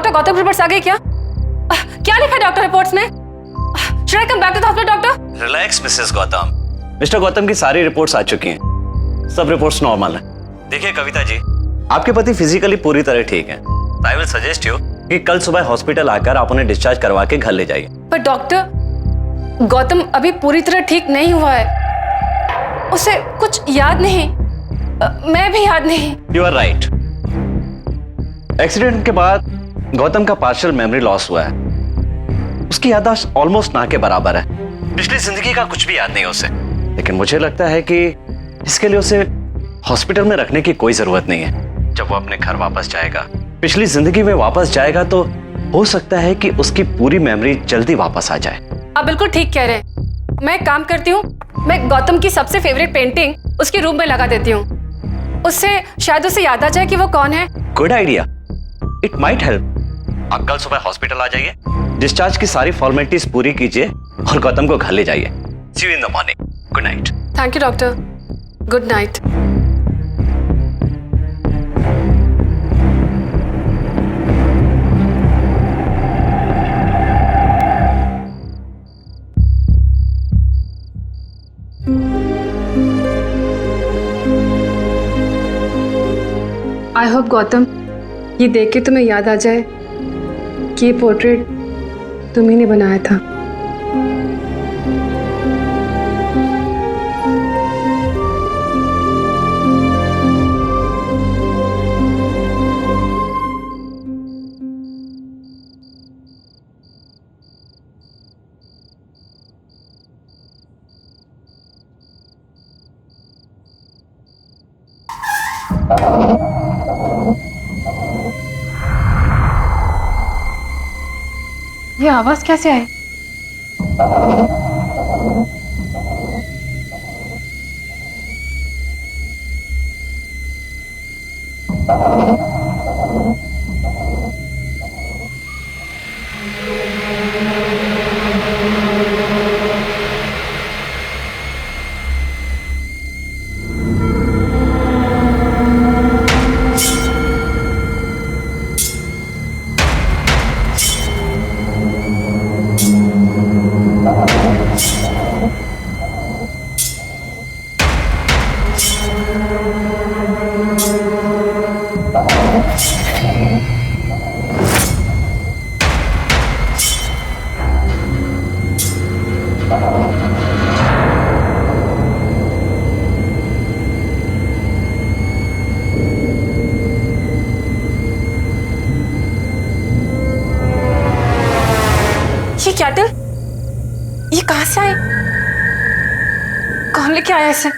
Doctor Gautam reports आ गई क्या? क्या लिखा है डॉक्टर रिपोर्ट्स में? Should I come back to the hospital, doctor? Relax Mrs Gautam. Mister Gautam की सारी रिपोर्ट्स आ चुकी हैं। सब रिपोर्ट्स नॉर्मल है। देखिए कविता जी, आपके पति फिजिकली पूरी तरह ठीक हैं। आई विल सजेस्ट यू कि कल सुबह हॉस्पिटल आकर आप उन्हें डिस्चार्ज करवा के घर ले जाइए। पर डॉक्टर, गौतम अभी पूरी तरह ठीक नहीं हुआ है। उसे कुछ याद नहीं, मैं भी याद नहीं। You are right. एक्सीडेंट के बाद गौतम का पार्शियल मेमोरी लॉस हुआ है। उसकी याददाश्त ऑलमोस्ट ना के बराबर है। पिछली जिंदगी का कुछ भी याद नहीं उसे। लेकिन मुझे लगता है कि इसके लिए उसे हॉस्पिटल में रखने की कोई जरूरत नहीं है। जब वो अपने घर वापस जाएगा, पिछली जिंदगी में वापस जाएगा, तो हो सकता है कि उसकी पूरी मेमोरी जल्दी वापस आ जाए। आप बिल्कुल ठीक कह रहे हैं। मैं एक काम करती हूँ, मैं गौतम की सबसे फेवरेट पेंटिंग उसके रूम में लगा देती हूँ। उससे शायद उसे याद आ जाए कि वो कौन है। Good idea, it might help. आप कल सुबह हॉस्पिटल आ जाइए, डिस्चार्ज की सारी फॉर्मेलिटीज पूरी कीजिए और गौतम को घर ले जाइए। See you in the morning. Good night. Thank you doctor. Good night. I hope Gautam, ये देख के तुम्हें याद आ जाए कि ये पोर्ट्रेट तुम्ही ने बनाया था। ये आवाज कैसे आई? ये कैटल, ये कहां से आए? कौन लेके आया इसे?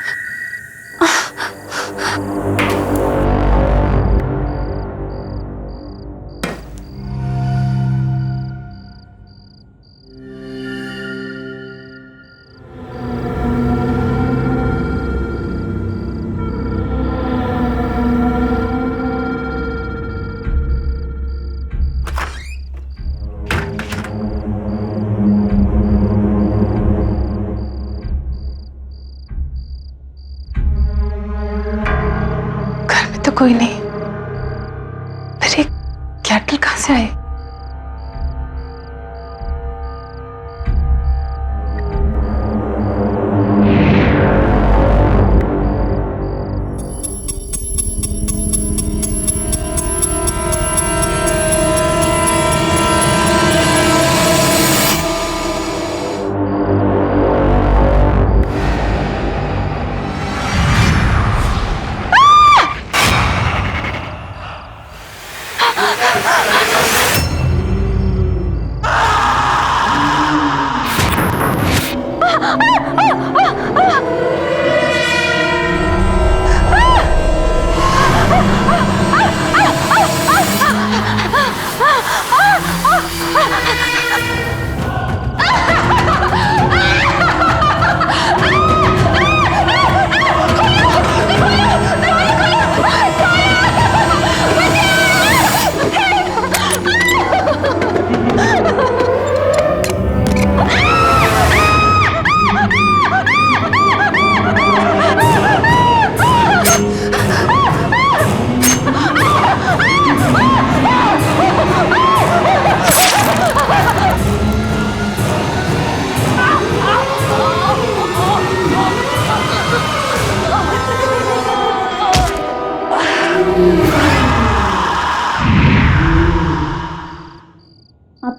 तो कोई नहीं, फिर ये कैटल कहां से आए?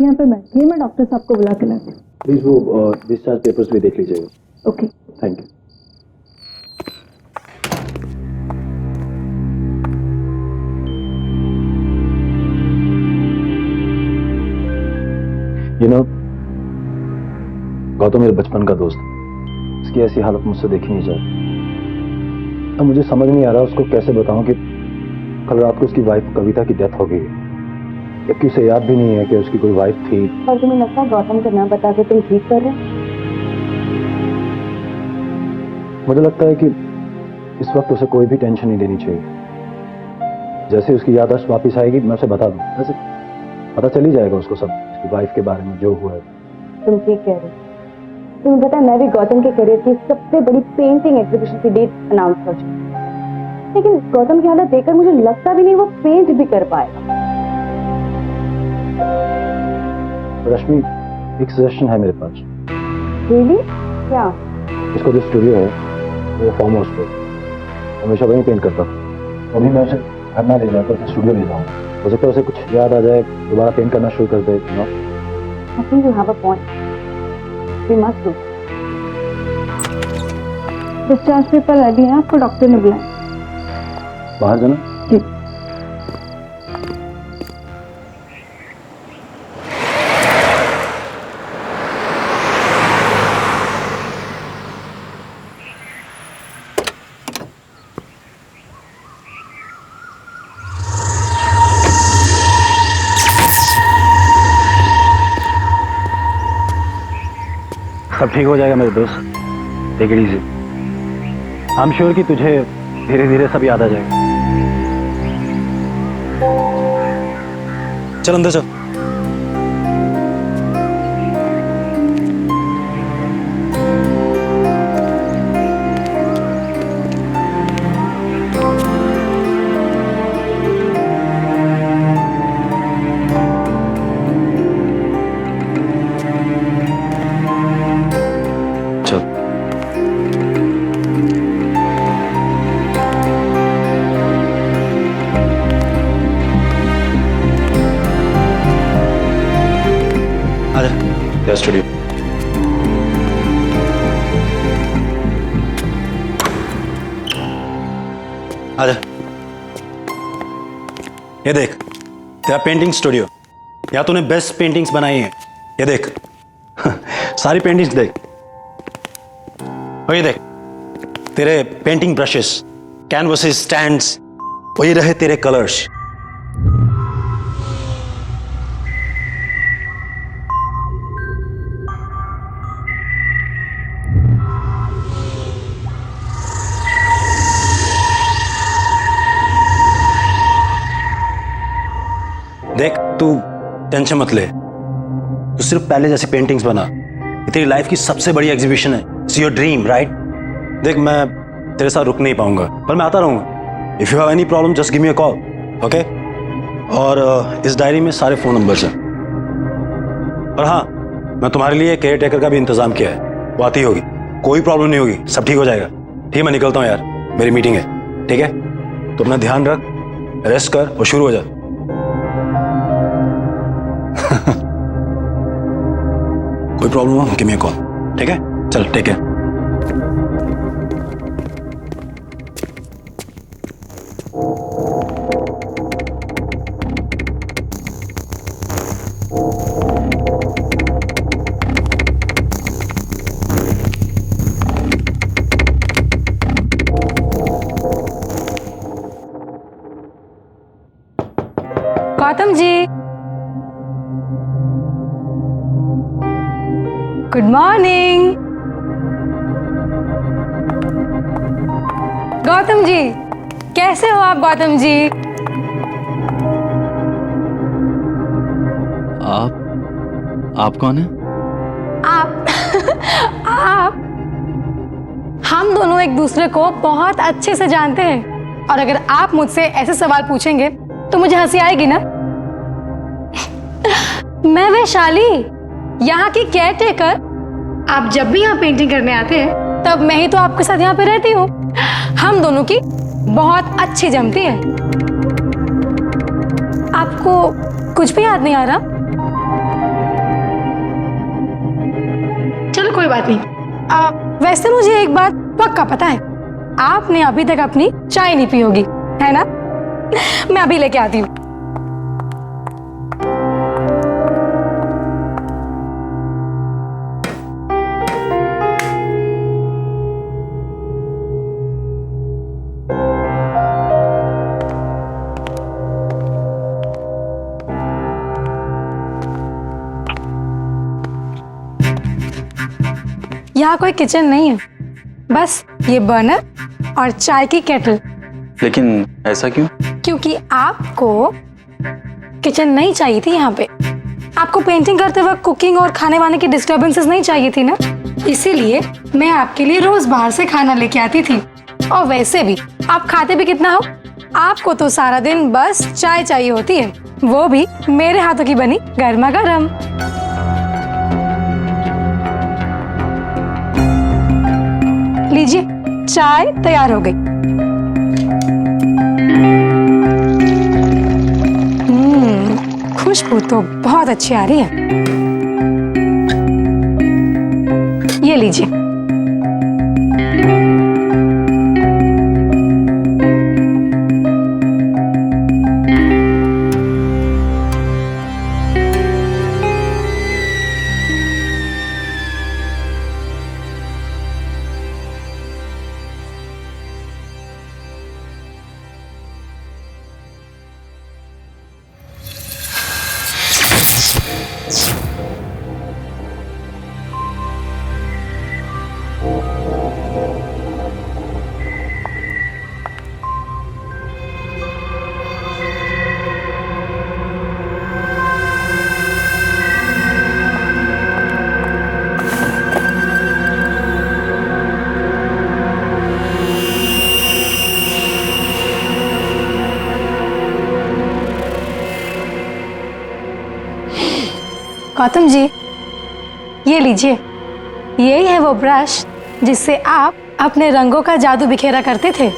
यहाँ पे बैठिए, मैं डॉक्टर साहब को बुला के लाती हूँ। प्लीज वो डिस्चार्ज पेपर्स भी देख लीजिएगा। ओके। Thank you. गौतम मेरे बचपन का दोस्त है। इसकी ऐसी हालत मुझसे देखी नहीं जाती। अब मुझे समझ नहीं आ रहा उसको कैसे बताऊं कि कल रात को उसकी वाइफ कविता की डेथ हो गई, जबकि उसे याद भी नहीं है कि उसकी कोई वाइफ थी। और तुम्हें लगता है गौतम को ना बता के तुम ठीक कर रहे हो? मुझे लगता है कि इस वक्त उसे कोई भी टेंशन नहीं लेनी चाहिए। जैसे उसकी याददाश्त वापस आएगी मैं उसे बता दूं, वैसे पता चल ही जाएगा उसको सब उसकी वाइफ के बारे में जो हुआ है। तुम ठीक कह रहे हो। तुम्हें पता है मैं भी गौतम के करियर की सबसे बड़ी पेंटिंग एग्जीबिशन की डेट अनाउंस कर चुकी हूँ, लेकिन गौतम की हालत देखकर मुझे लगता भी नहीं वो पेंट भी कर पाएगा। रश्मि, एक सजेशन है मेरे पास। रियली? क्या? इसको जो स्टूडियो है वो फार्म हाउस पे हमेशा वहीं पेंट करता था। अभी मैं उसे घर ना ले जाकर उसे स्टूडियो ले जाऊँ, हो सकता है उसे कुछ याद आ जाए, दोबारा पेंट करना शुरू कर दे। I think you have a point. We must do. Discharge paper ready है, आपको डॉक्टर ने बुलाया। बाहर जाना? जी। सब ठीक हो जाएगा मेरे दोस्त, take it easy. I am sure कि तुझे धीरे धीरे सब याद आ जाएगा। चल अंदर चल। स्टूडियो आजा। ये देख तेरा पेंटिंग स्टूडियो, या तूने बेस्ट पेंटिंग्स बनाई हैं। ये देख सारी पेंटिंग्स देख, और ये देख तेरे पेंटिंग ब्रशेस, कैनवसेस, स्टैंड्स, वही रहे तेरे कलर्स। देख तू टेंशन मत ले, तू सिर्फ पहले जैसी पेंटिंग्स बना। ये तेरी लाइफ की सबसे बड़ी एग्जीबिशन है। It's your dream, right? देख मैं तेरे साथ रुक नहीं पाऊंगा, पर मैं आता रहूंगा। If you have any problem just give me a call, okay? और इस डायरी में सारे फोन नंबर्स हैं। और हाँ, मैं तुम्हारे लिए केयर टेकर का भी इंतजाम किया है, वो आती होगी। कोई प्रॉब्लम नहीं होगी, सब ठीक हो जाएगा। ठीक है, मैं निकलता हूँ यार, मेरी मीटिंग है। ठीक है, तो अपना ध्यान रख, रेस्ट कर और शुरू हो जा। कोई प्रॉब्लम हो गिव मी अ कॉल, ठीक है? चल take care. Gautam ji, good morning. Gautam ji, कैसे हो आप गौतम जी? आप कौन है? आप आप हम दोनों एक दूसरे को बहुत अच्छे से जानते हैं, और अगर आप मुझसे ऐसे सवाल पूछेंगे तो मुझे हंसी आएगी ना। मैं वैशाली, यहाँ की केयर टेकर। आप जब भी यहाँ पेंटिंग करने आते हैं तब मैं ही तो आपके साथ यहाँ पे रहती हूँ। हम दोनों की बहुत अच्छी जमती है। आपको कुछ भी याद नहीं आ रहा? बात नहीं। वैसे मुझे एक बात पक्का पता है, आपने अभी तक अपनी चाय नहीं पी होगी, है ना? मैं अभी लेके आती हूँ। यहाँ कोई किचन नहीं है, बस ये बर्नर और चाय की केटल। लेकिन ऐसा क्यों? क्योंकि आपको किचन नहीं चाहिए थी यहाँ पे। आपको पेंटिंग करते वक्त कुकिंग और खाने वाने की डिस्टर्बेंसेस नहीं चाहिए थी ना, इसीलिए मैं आपके लिए रोज बाहर से खाना लेके आती थी। और वैसे भी आप खाते भी कितना हो, आपको तो सारा दिन बस चाय चाहिए होती है, वो भी मेरे हाथों की बनी गर्मा गर्म। लीजिए, चाय तैयार हो गई। खुशबू तो बहुत अच्छी आ रही है। ये लीजिए। गौतम जी, ये लीजिए, यही है वो ब्रश जिससे आप अपने रंगों का जादू बिखेरा करते थे।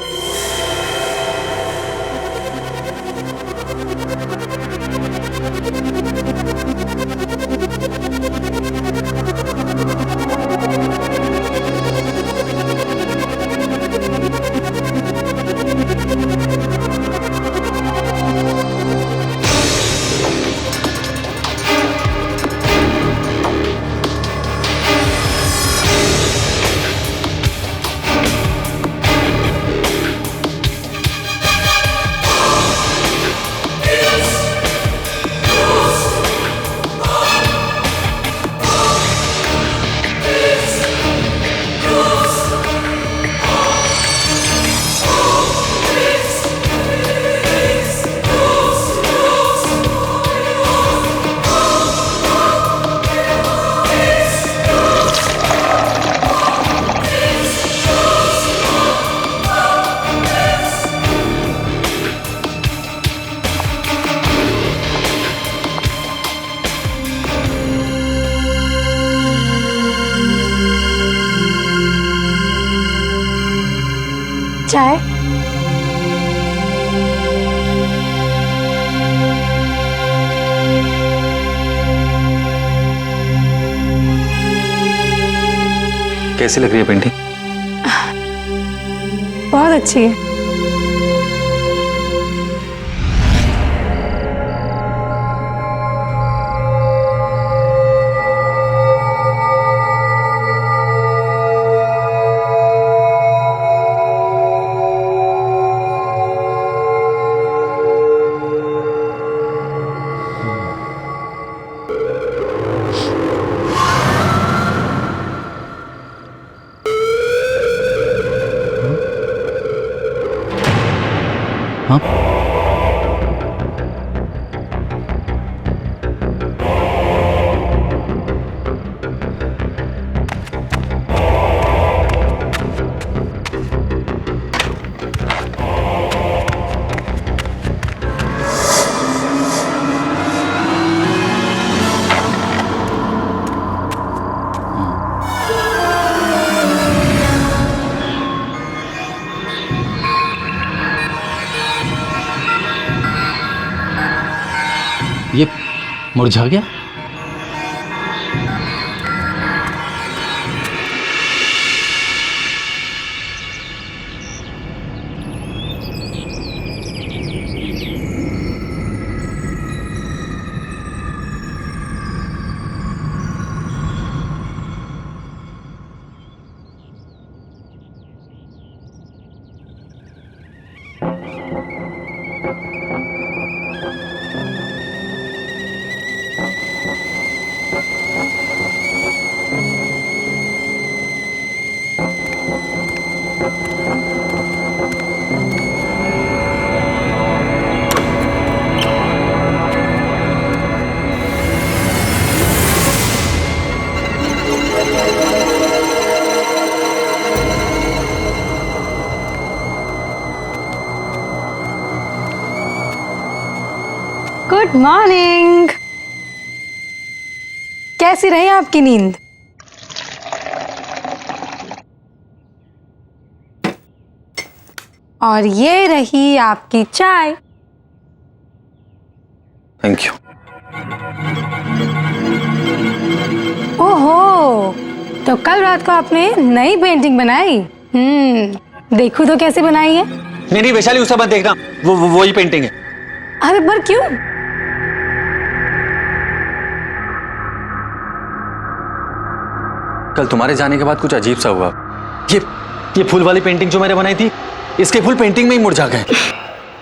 चाय? कैसी लग रही है पेंटिंग? बहुत अच्छी है। हाँ? ये मुरझा गया? मॉर्निंग। कैसी रही आपकी नींद? और ये रही आपकी चाय। Thank you. ओहो, तो कल रात को आपने नई पेंटिंग बनाई? देखूं तो कैसे बनाई है? नहीं वैशाली, उसे मत देखना, वही पेंटिंग है। अरे पर क्यों? कल तुम्हारे जाने के बाद कुछ अजीब सा हुआ। ये फूल वाली पेंटिंग जो मैंने बनाई थी, इसके फूल पेंटिंग में ही मुरझा गए।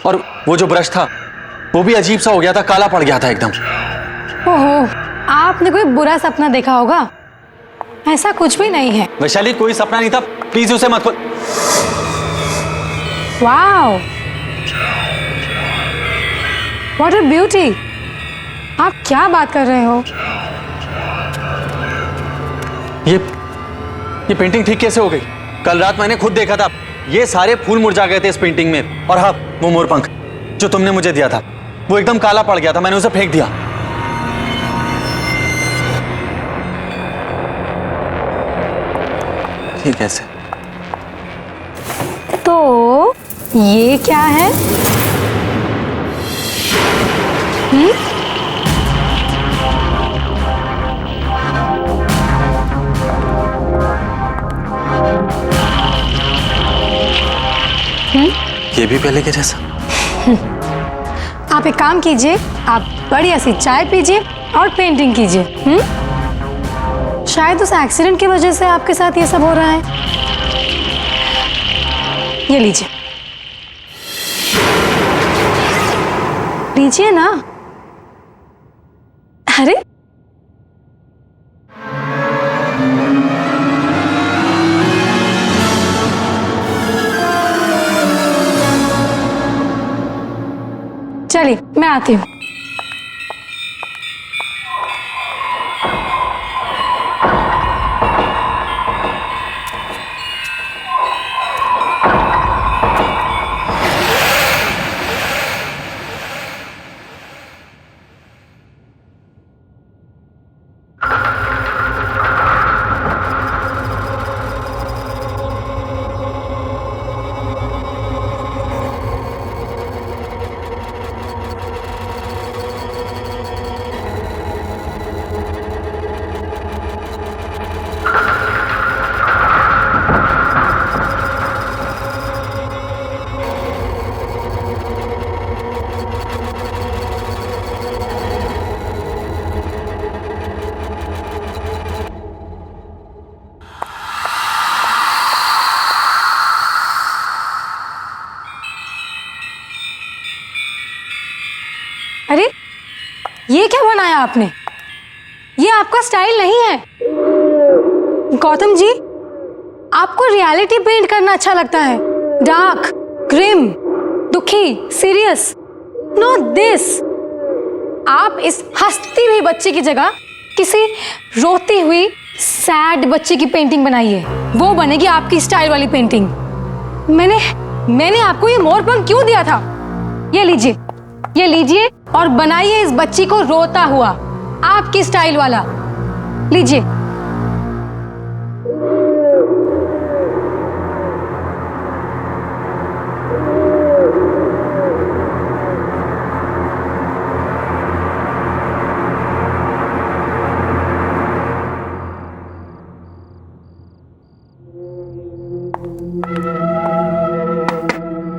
और वो जो ब्रश था वो भी अजीब सा हो गया था, काला पड़ गया था एकदम। ओहो, आपने कोई बुरा सपना देखा होगा। ऐसा कुछ भी नहीं है। वैशाली, कोई सपना नहीं था, प्लीज उसे मत खोल। Wow, what a beauty. आप क्या बात कर रहे हो? ये पेंटिंग ठीक कैसे हो गई? कल रात मैंने खुद देखा था, ये सारे फूल मुरझा गए थे इस पेंटिंग में। और हाँ, वो मोरपंख जो तुमने मुझे दिया था वो एकदम काला पड़ गया था, मैंने उसे फेंक दिया। ये कैसे? तो ये क्या है? ये भी पहले के जैसा। आप एक काम कीजिए, आप बढ़िया सी चाय पीजिए और पेंटिंग कीजिए। शायद उस एक्सीडेंट की वजह से आपके साथ ये सब हो रहा है। ये लीजिए, लीजिए ना। अरे चलिए, मैं आती हूँ। अरे ये क्या बनाया आपने? ये आपका स्टाइल नहीं है। गौतम जी, आपको रियलिटी पेंट करना अच्छा लगता है। डार्क, ग्रिम, दुखी, सीरियस। No this. आप इस हंसती हुई बच्ची की जगह किसी रोती हुई सैड बच्ची की पेंटिंग बनाइए। वो बनेगी आपकी स्टाइल वाली पेंटिंग। मैंने आपको ये मोरपंख क्यों दिया था? ये लीजिए और बनाइए इस बच्ची को रोता हुआ, आपकी स्टाइल वाला। लीजिए।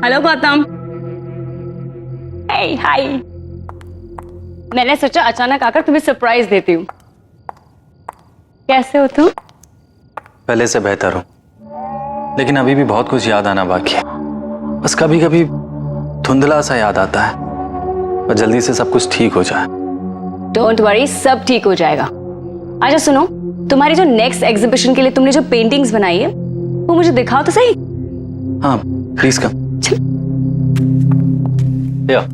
हेलो गौतम। हाय। मैंने सोचा अचानक आकर तुम्हें सरप्राइज देती हूँ। कैसे हो तुम? पहले से बेहतर हो, लेकिन अभी भी बहुत कुछ याद आना बाकी है। बस कभी कभी धुंधला सा याद आता है, पर जल्दी से सब कुछ ठीक हो जाए। डोंट वरी, सब ठीक हो जाएगा। अच्छा सुनो, तुम्हारी जो नेक्स्ट एग्जीबिशन के लिए तुमने जो पेंटिंग्स बनाई है वो मुझे दिखाओ तो सही। हाँ प्लीज कम। या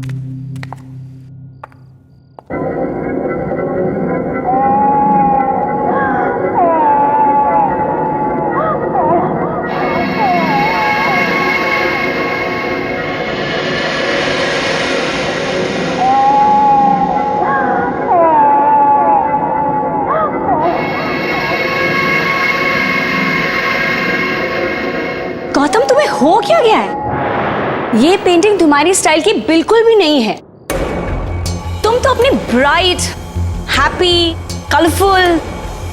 हो क्या गया है? ये पेंटिंग तुम्हारी स्टाइल की बिल्कुल भी नहीं है। तुम तो अपनी ब्राइट, हैप्पी, कलरफुल,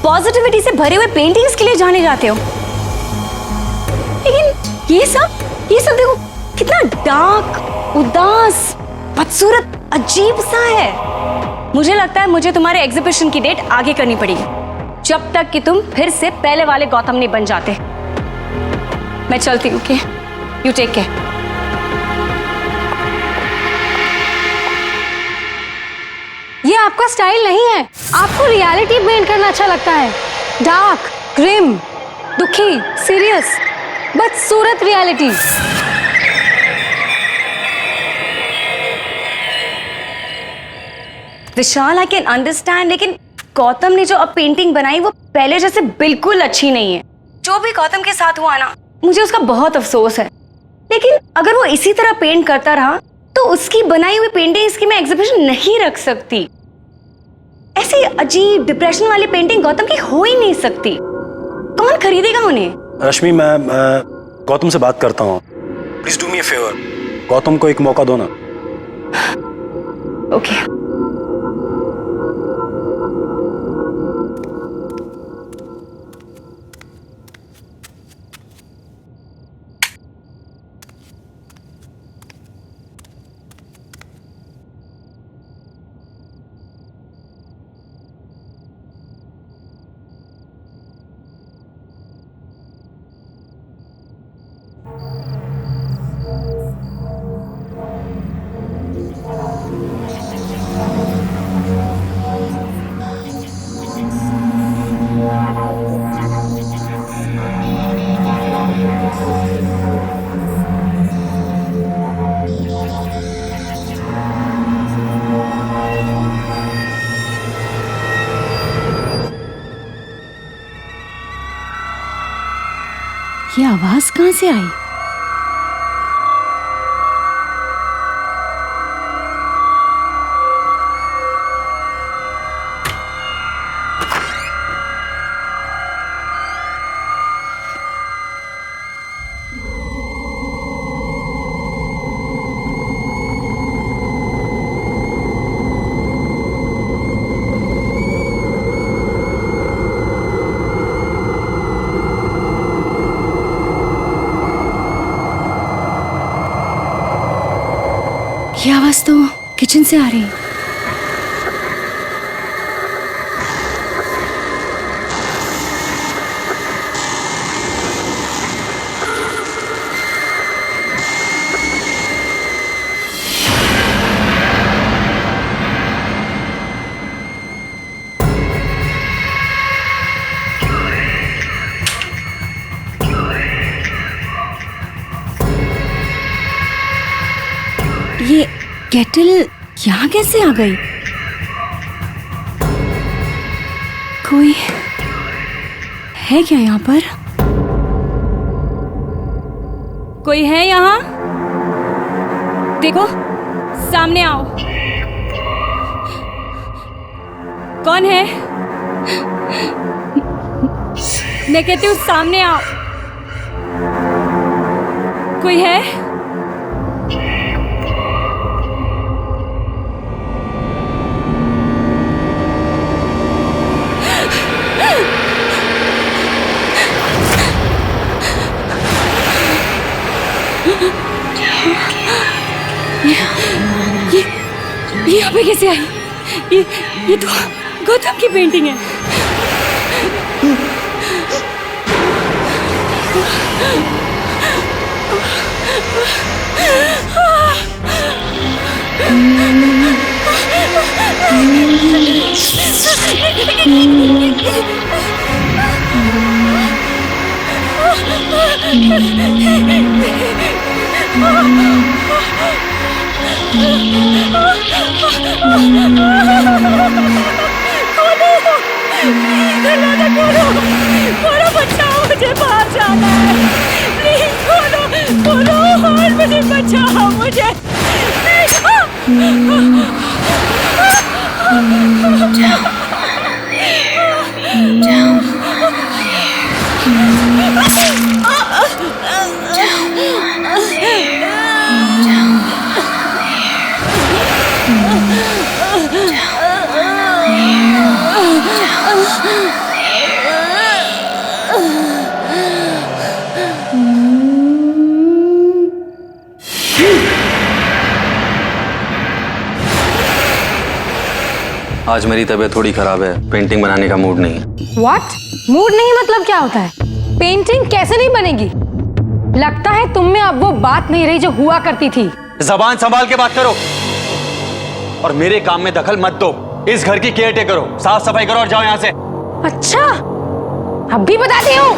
पॉजिटिविटी से भरे हुए पेंटिंग्स के लिए जाने जाते हो, लेकिन ये सब देखो कितना डार्क, उदास, बदसूरत, अजीब सा है। मुझे लगता है मुझे तुम्हारे एग्जीबिशन की डेट आगे करनी पड़ेगी, जब तक कि तुम फिर से पहले वाले गौतम नहीं बन जाते। मैं चलती हूँ, यू टेक केयर। ये आपका स्टाइल नहीं है। आपको रियलिटी पेंट करना अच्छा लगता है। डार्क, ग्रिम, दुखी, सीरियस, बदसूरत reality. Vishal, I can understand, लेकिन गौतम ने जो अब पेंटिंग बनाई वो पहले जैसे बिल्कुल अच्छी नहीं है। जो भी गौतम के साथ हुआ ना, मुझे उसका बहुत अफसोस है। लेकिन अगर वो इसी तरह पेंट करता रहा तो उसकी बनाई हुई पेंटिंग्स की मैं एग्जीबिशन नहीं रख सकती। ऐसी अजीब डिप्रेशन वाली पेंटिंग गौतम की हो ही नहीं सकती। कौन खरीदेगा उन्हें? रश्मि, मैं गौतम से बात करता हूँ। Please do me a favour, Gautam को एक मौका दो ना। ओके। ये आवाज कहां से आई? ये आवाज तो किचन से आ रही है। ये केटल यहाँ कैसे आ गई? कोई है क्या यहाँ पर? कोई है यहाँ? देखो, सामने आओ। कौन है? मैं कहती हूँ सामने आओ। कोई है? ये यहाँ पे कैसे आई? ये तो गौतम की पेंटिंग है। खोलो, बचाओ, मुझे बाहर जाना है। प्लीज खोलो, और मुझे बचाओ, मुझे। आज मेरी तबीयत थोड़ी खराब है, पेंटिंग बनाने का मूड नहीं है। व्हाट? मूड नहीं मतलब क्या होता है? पेंटिंग कैसे नहीं बनेगी? लगता है तुम में अब वो बात नहीं रही जो हुआ करती थी। जबान संभाल के बात करो और मेरे काम में दखल मत दो। इस घर की केयर टेकर करो, साफ सफाई करो और जाओ यहाँ से। अच्छा, अब भी बताती हूँ।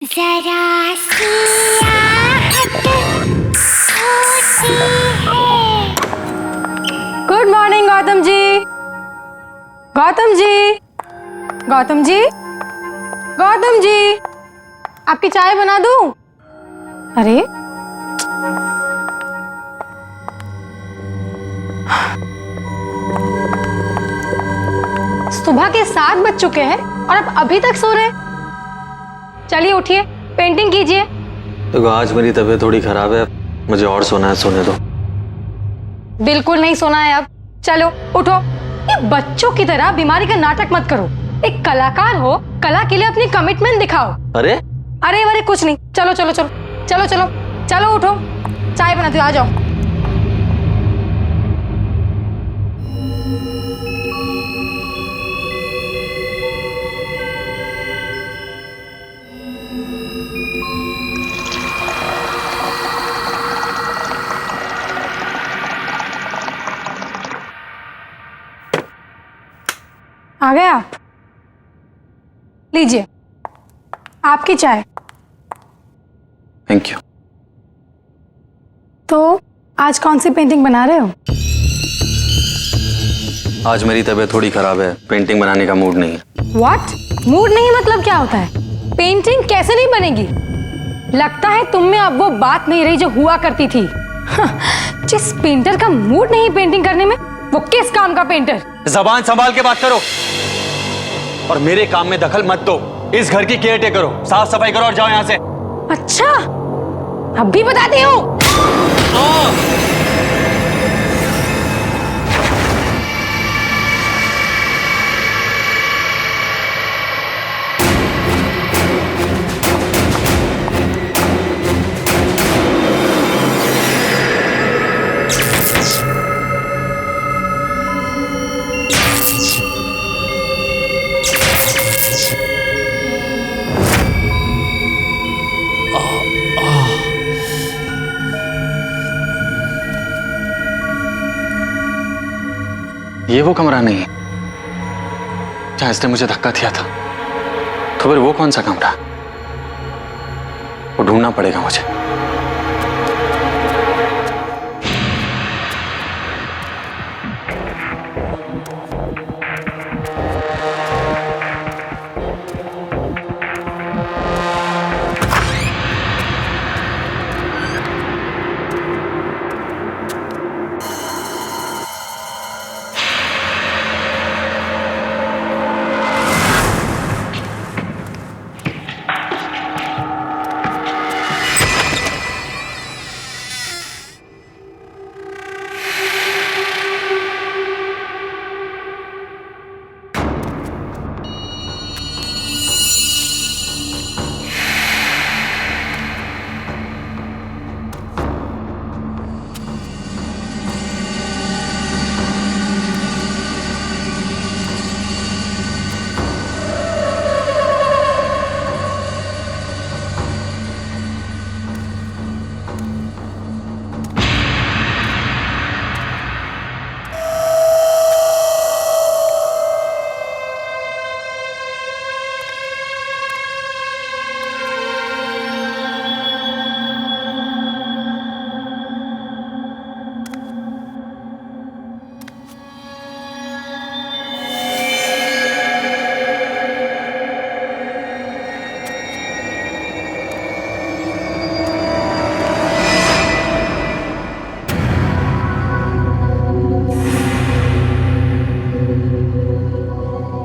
जरा सी आहट होती है। Good morning Gautam ji. गौतम जी, गौतम जी, गौतम जी, आपकी चाय बना दूं? अरे सुबह के 7 बज चुके हैं और आप अभी तक सो रहे हैं। चलिए उठिए, पेंटिंग कीजिए। देखो आज मेरी तबीयत थोड़ी खराब है, मुझे और सोना है, सोने दो। बिल्कुल नहीं सोना है अब। चलो उठो। ये बच्चों की तरह बीमारी का नाटक मत करो। एक कलाकार हो, कला के लिए अपनी कमिटमेंट दिखाओ। अरे अरे वरे कुछ नहीं। चलो चलो चलो चलो चलो चलो उठो, चाय बनाती हूँ, आ जाओ। आ गए आप? लीजिए आपकी चाय। Thank you. तो आज कौन सी पेंटिंग बना रहे हो? आज मेरी तबीयत थोड़ी खराब है, पेंटिंग बनाने का मूड नहीं है। व्हाट? मूड नहीं मतलब क्या होता है? पेंटिंग कैसे नहीं बनेगी? लगता है तुम में अब वो बात नहीं रही जो हुआ करती थी। जिस पेंटर का मूड नहीं पेंटिंग करने में, वो किस काम का पेंटर? जबान संभाल के बात करो और मेरे काम में दखल मत दो। इस घर की केयर टेकर करो, साफ सफाई करो और जाओ यहाँ से। अच्छा, अब भी बताती हूँ। ये वो कमरा नहीं है जहां इसने मुझे धक्का दिया था। तो फिर वो कौन सा कमरा? वो ढूंढना पड़ेगा मुझे।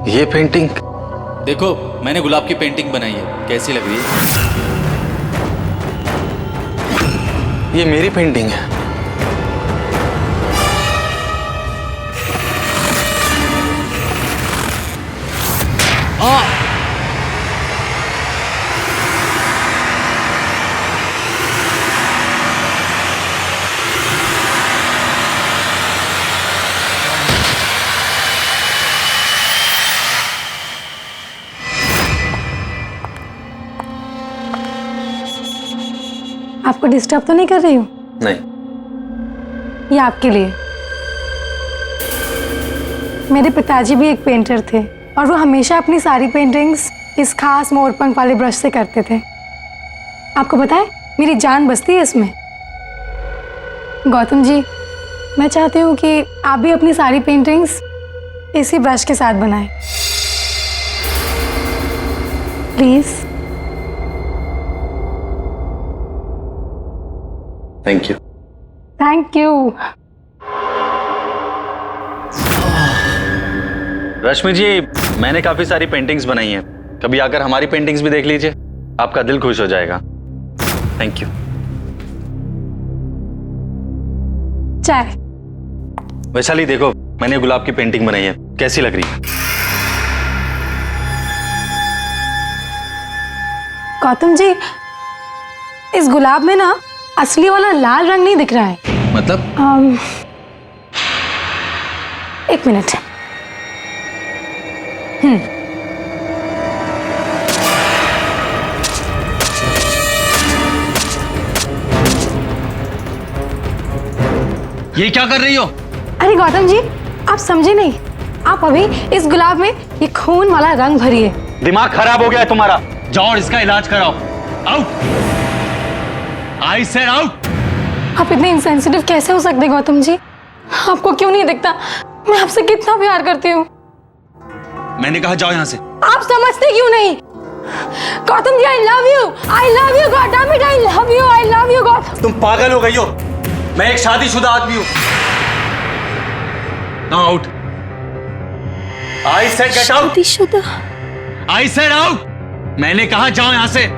ये पेंटिंग देखो, मैंने गुलाब की पेंटिंग बनाई है, कैसी लग रही है? ये मेरी पेंटिंग है। आपको डिस्टर्ब तो नहीं कर रही हूँ? नहीं। ये आपके लिए। मेरे पिताजी भी एक पेंटर थे और वो हमेशा अपनी सारी पेंटिंग्स इस खास मोरपंख वाले ब्रश से करते थे। आपको पता है मेरी जान बसती है इसमें। गौतम जी, मैं चाहती हूँ कि आप भी अपनी सारी पेंटिंग्स इसी ब्रश के साथ बनाएं। Please. Thank you. Thank you. Rashmi ji, मैंने काफी सारी पेंटिंग्स बनाई हैं, कभी आकर हमारी पेंटिंग्स भी देख लीजिए, आपका दिल खुश हो जाएगा। Thank you. चाय। वैशाली देखो, मैंने गुलाब की पेंटिंग बनाई है, कैसी लग रही है? गौतम जी, इस गुलाब में ना असली वाला लाल रंग नहीं दिख रहा है। मतलब? एक मिनट। ये क्या कर रही हो? अरे गौतम जी, आप समझे नहीं। आप अभी इस गुलाब में ये खून वाला रंग भरिए। दिमाग खराब हो गया है तुम्हारा, जाओ और इसका इलाज कराओ। आउट। I said out. आप इतने इंसेंसिटिव कैसे हो सकते गौतम जी? आपको क्यों नहीं दिखता मैं आपसे कितना प्यार करती हूँ? मैंने कहा जाओ यहाँ से। आप समझते क्यों नहीं? Gautam ji, I love you Gautam, I love you Gautam. तुम पागल हो गई हो? मैं एक शादीशुदा आदमी हूँ। Now out. I said get out. शादीशुदा? I said out. मैंने कहा जाओ यहाँ से।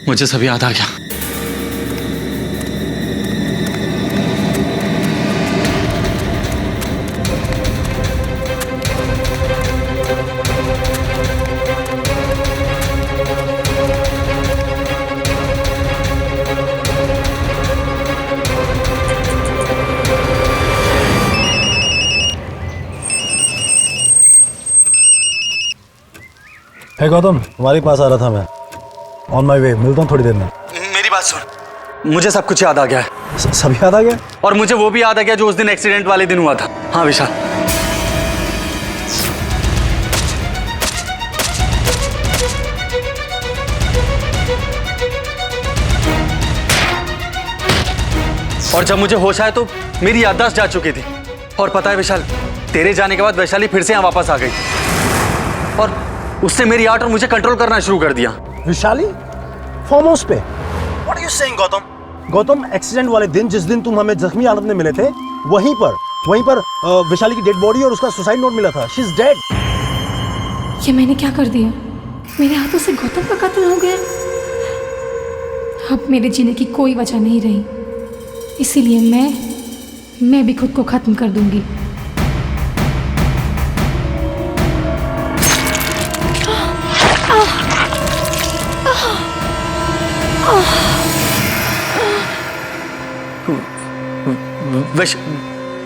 मुझे सब याद आ गया। हे गौतम, तुम्हारे पास आ रहा था मैं। ऑन माई वे, मिलता हूँ थोड़ी देर में। मेरी बात सुन, मुझे सब कुछ याद आ गया है। सब याद आ गया? और मुझे वो भी याद आ गया जो उस दिन एक्सीडेंट वाले दिन हुआ था। हाँ विशाल, और जब मुझे होश आया तो मेरी याददाश्त जा चुकी थी। और पता है विशाल, तेरे जाने के बाद वैशाली फिर से यहाँ वापस आ गई और उसने मेरी आर्ट और मुझे कंट्रोल करना शुरू कर दिया। विशाली फार्म हाउस पे? What are you saying Gautam? Gautam, accident वाले दिन जिस दिन तुम हमें जख्मी हालत में मिले थे, वहीं पर विशाली की डेड बॉडी और उसका सुसाइड नोट मिला था। She is dead. ये मैंने क्या कर दिया? मेरे हाथों से गौतम का कत्ल हो गया। अब मेरे जीने की कोई वजह नहीं रही, इसीलिए मैं भी खुद को खत्म कर दूंगी।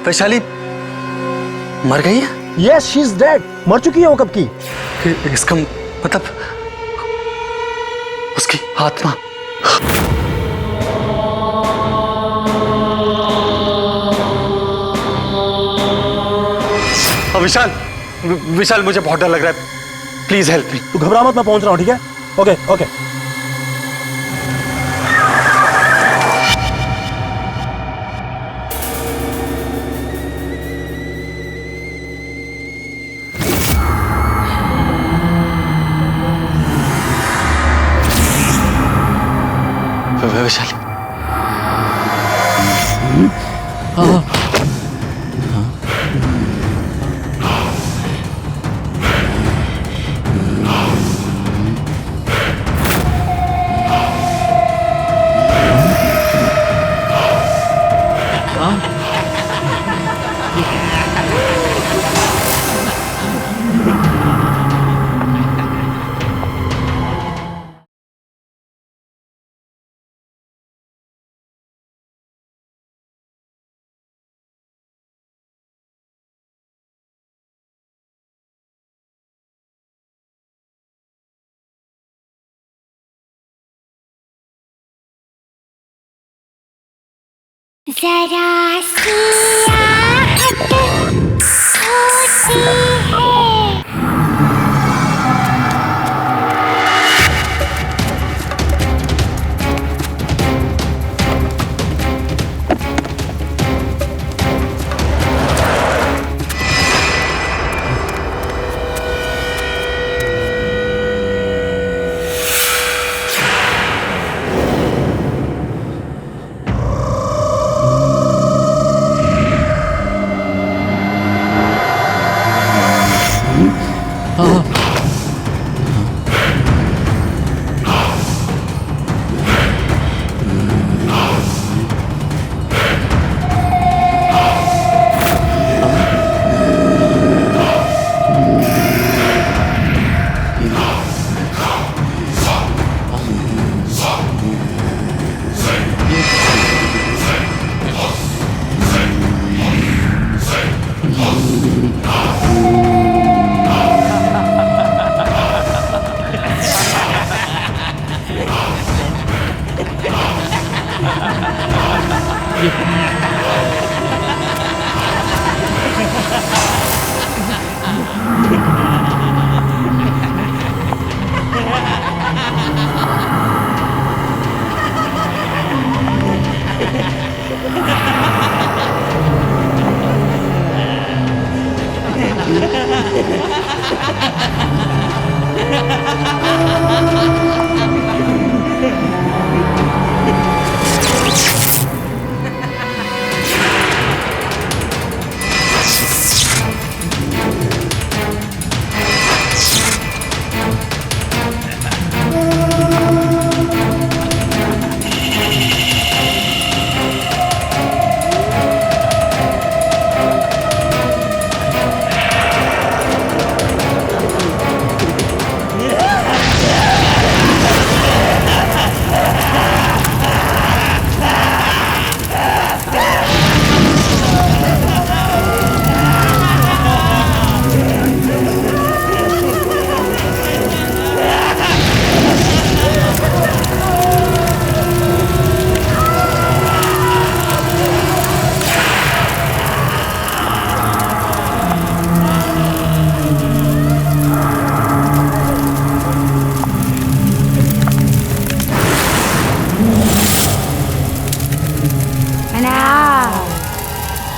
वैशाली मर गई है? Yes, she is dead. मर चुकी है वो कब की। इसका मतलब उसकी आत्मा। विशाल, विशाल मुझे बहुत डर लग रहा है, प्लीज हेल्प मी। तू घबरा मत, मैं पहुंच रहा हूँ, ठीक है? Okay okay. वैशाली जरा सी आहट होती है।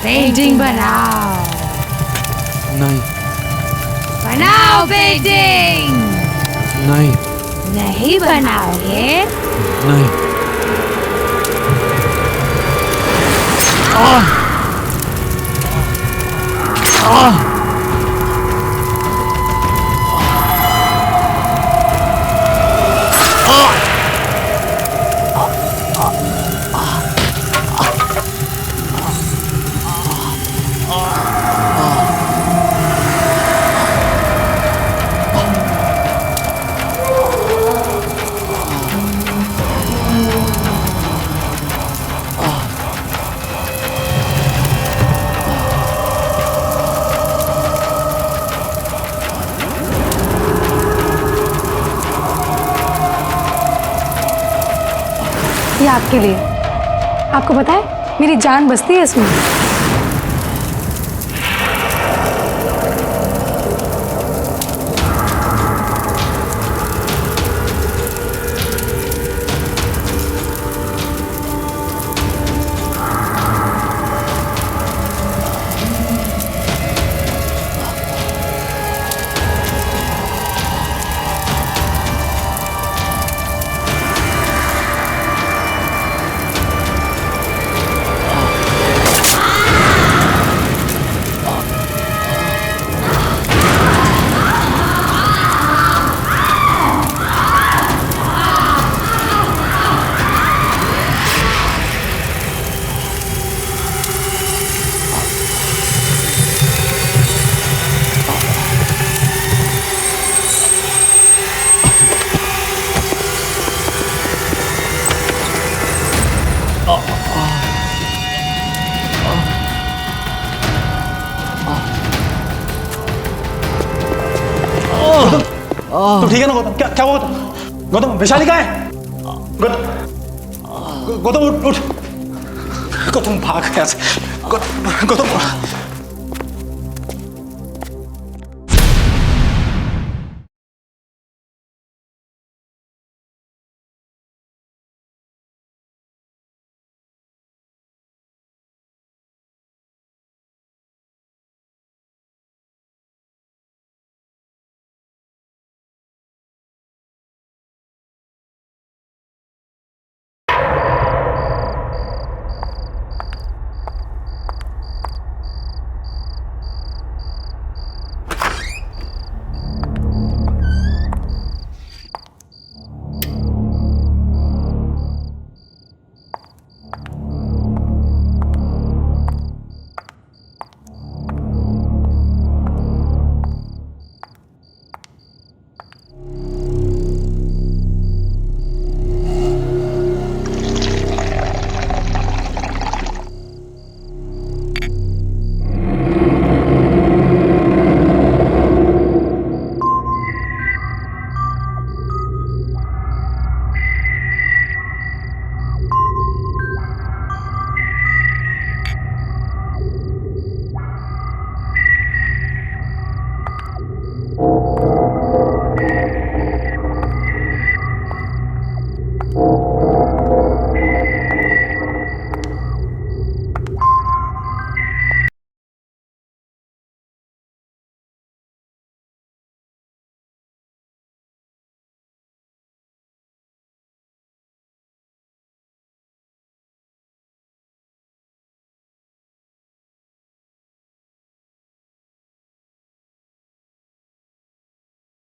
पेंटिंग बनाओ। नहीं बनाओ पेंटिंग। नहीं नहीं बनाओगे? नहीं। ये आपके लिए। आपको पता है मेरी जान बसती है इसमें। तू ठीक है ना गौतम? क्या क्या हुआ गौतम? गौतम वैशाली कहाँ है? गौतम उठ उठ। गौतम भाग यहाँ से। गौतम Oh.